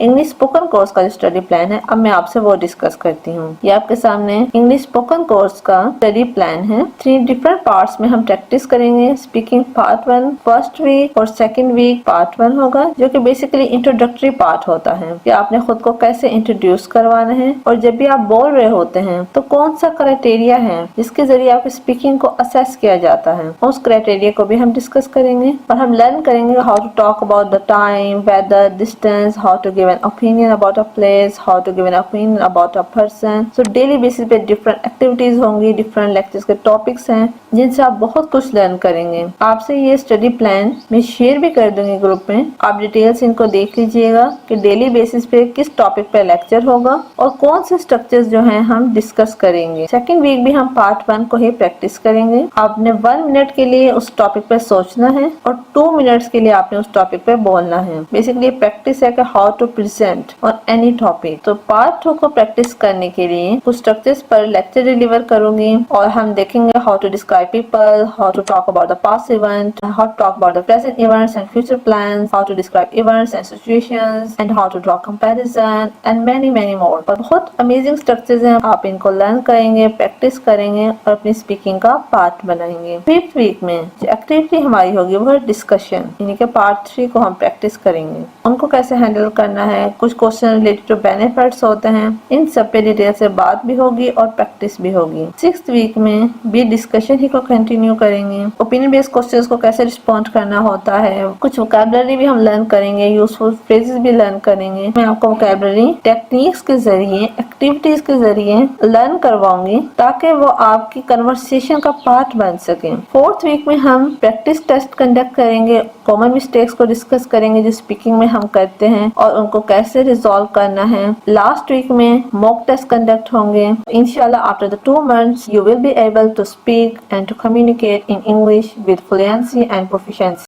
English spoken course का जो study plan है अब मैं आपसे वो डिस्कस करती हूँ। ये आपके सामने इंग्लिश स्पोकन कोर्स का स्टडी प्लान है। 3 डिफरेंट पार्ट्स में हम प्रैक्टिस करेंगे। स्पीकिंग पार्ट 1 फर्स्ट वीक और सेकंड वीक पार्ट 1 होगा, जो कि बेसिकली इंट्रोडक्टरी पार्ट होता है कि आपने खुद को कैसे इंट्रोड्यूस करवाना है और जब भी आप बोल रहे होते हैं तो कौन सा क्राइटेरिया है जिसके जरिए आपकी स्पीकिंग को असेस किया जाता है, उस क्राइटेरिया को भी हम डिस्कस करेंगे। और हम लर्न करेंगे how to talk about the time, weather, distance, how to give an opinion about a place, how to give an opinion about a person. So daily basis पे डिफरेंट एक्टिविटीज होंगी, different lectures के topics हैं जिनसे आप बहुत कुछ learn करेंगे। आपसे ये स्टडी प्लान मैं शेयर भी कर दूंगी ग्रुप में, आप डिटेल्स इनको देख लीजिएगा कि डेली बेसिस पे किस टॉपिक पे लेक्चर होगा और कौन से स्ट्रक्चर्स जो हैं हम डिस्कस करेंगे। सेकंड वीक भी हम पार्ट 1 को ही प्रैक्टिस करेंगे। आपने 1 मिनट के लिए उस टॉपिक पे सोचना है और 2 मिनट्स के लिए आपने उस टॉपिक पे बोलना है। बेसिकली प्रैक्टिस है कि how to present on any topic. तो पार्ट 2 को प्रैक्टिस करने के लिए कुछ स्ट्रक्चर्स पर लेक्चर डिलीवर करूंगी और हम देखेंगे how to describe people, how to talk about the past event, how to talk about the present events and future plans, how to describe events and situations and how to draw comparison and many more. और बहुत amazing structures हैं, आप इनको learn करेंगे, practice करेंगे और अपनी speaking का पार्ट बनाएंगे। 5th वीक में जो एक्टिविटी हमारी होगी वो है डिस्कशन, यानी कि पार्ट 3 को हम प्रैक्टिस करेंगे। उनको कैसे हैंडल करना है, कुछ क्वेश्चन रिलेटेड टू बेनिफिट्स होते हैं, इन सब पे डिटेल से बात भी होगी और प्रैक्टिस भी होगी। 6th वीक में भी डिस्कशन ही को कंटिन्यू करेंगे। ओपिनियन बेस्ड क्वेश्चंस को कैसे रिस्पॉन्ड करना होता है, कुछ वोकैबुलरी भी हम लर्न करेंगे, यूजफुल फ्रेजेस भी लर्न करेंगे। मैं आपको वोकैबुलरी टेक्निक्स के जरिए, एक्टिविटीज के जरिए लर्न करवाऊंगी ताकि वो आपकी कन्वर्सेशन का पार्ट बन सके। 4th वीक में हम प्रैक्टिस टेस्ट कंडक्ट करेंगे, कॉमन मिस्टेक्स को डिस्कस करेंगे जो स्पीकिंग में हम करते हैं और उनको कैसे रिजॉल्व करना है। लास्ट वीक में मॉक टेस्ट कंडक्ट होंगे। इंशाल्लाह after the 2 months you will be able to speak and to communicate in English with fluency and proficiency.